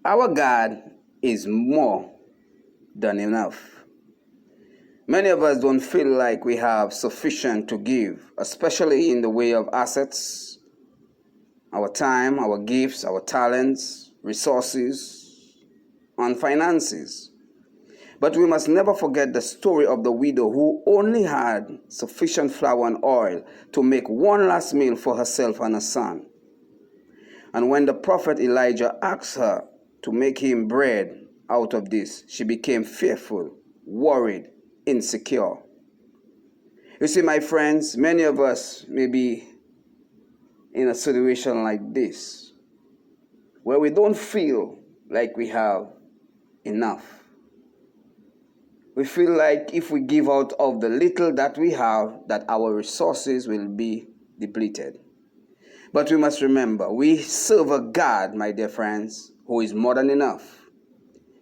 Our God is more than enough. Many of us don't feel like we have sufficient to give, especially in the way of assets, our time, our gifts, our talents, resources, and finances. But we must never forget the story of the widow who only had sufficient flour and oil to make one last meal for herself and her son. And when the prophet Elijah asked her to make him bread out of this, she became fearful, worried, insecure. You see, my friends, many of us may be in a situation like this, where we don't feel like we have enough. We feel like if we give out of the little that we have, that our resources will be depleted. But we must remember, we serve a God, my dear friends, who is more than enough.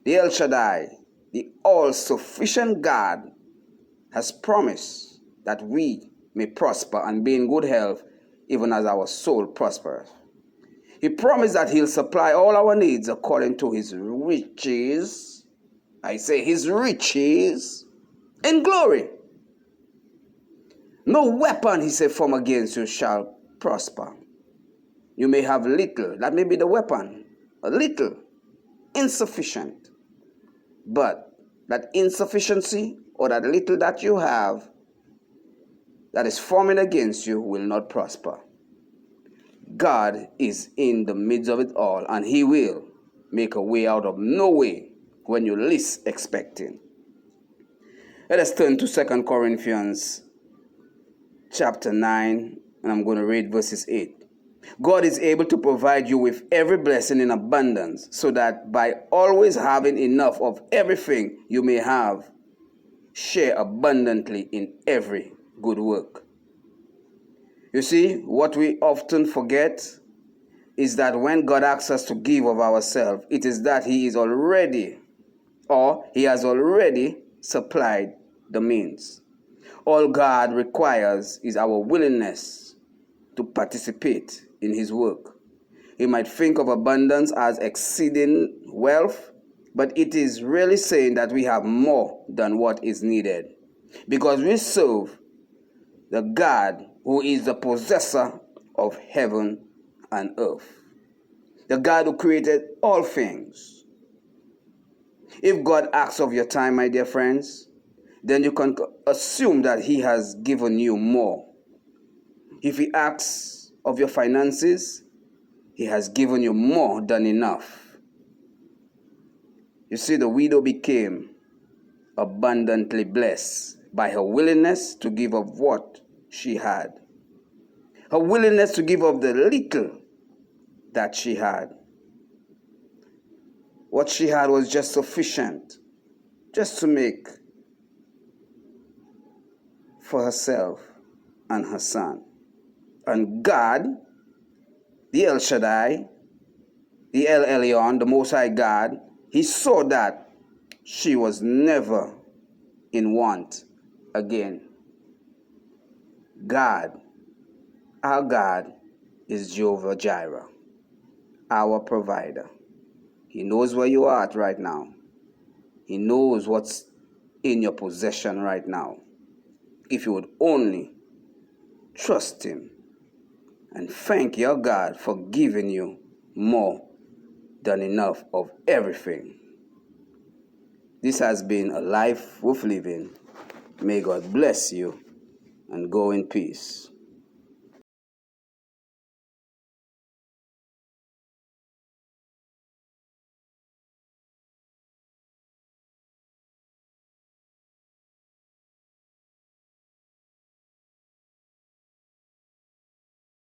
The El Shaddai, the all-sufficient God, has promised that we may prosper and be in good health, even as our soul prospers. He promised that he'll supply all our needs according to his riches. I say his riches in glory. No weapon, he said, formed against you shall prosper. You may have little, that may be the weapon, a little, insufficient. But that insufficiency or that little that you have that is forming against you will not prosper. God is in the midst of it all, and he will make a way out of no way when you least expect it. Let us turn to 2 Corinthians chapter 9, and I'm going to read verses 8. God is able to provide you with every blessing in abundance, so that by always having enough of everything you may have, share abundantly in every good work. You see, what we often forget is that when God asks us to give of ourselves, it is that he has already supplied the means. All God requires is our willingness to participate in his work. You might think of abundance as exceeding wealth, but it is really saying that we have more than what is needed, because we serve the God who is the possessor of heaven and earth, the God who created all things. If God asks of your time, my dear friends, then you can assume that he has given you more. If he asks of your finances, he has given you more than enough. You see, the widow became abundantly blessed by her willingness to give of what she had. Her willingness to give of the little that she had. What she had was just sufficient, just to make for herself and her son. And God, the El Shaddai, the El Elyon, the Most High God, he saw that she was never in want again. God, our God, is Jehovah Jireh, our provider. He knows where you are at right now. He knows what's in your possession right now. If you would only trust him and thank your God for giving you more than enough of everything. This has been a life worth living. May God bless you and go in peace.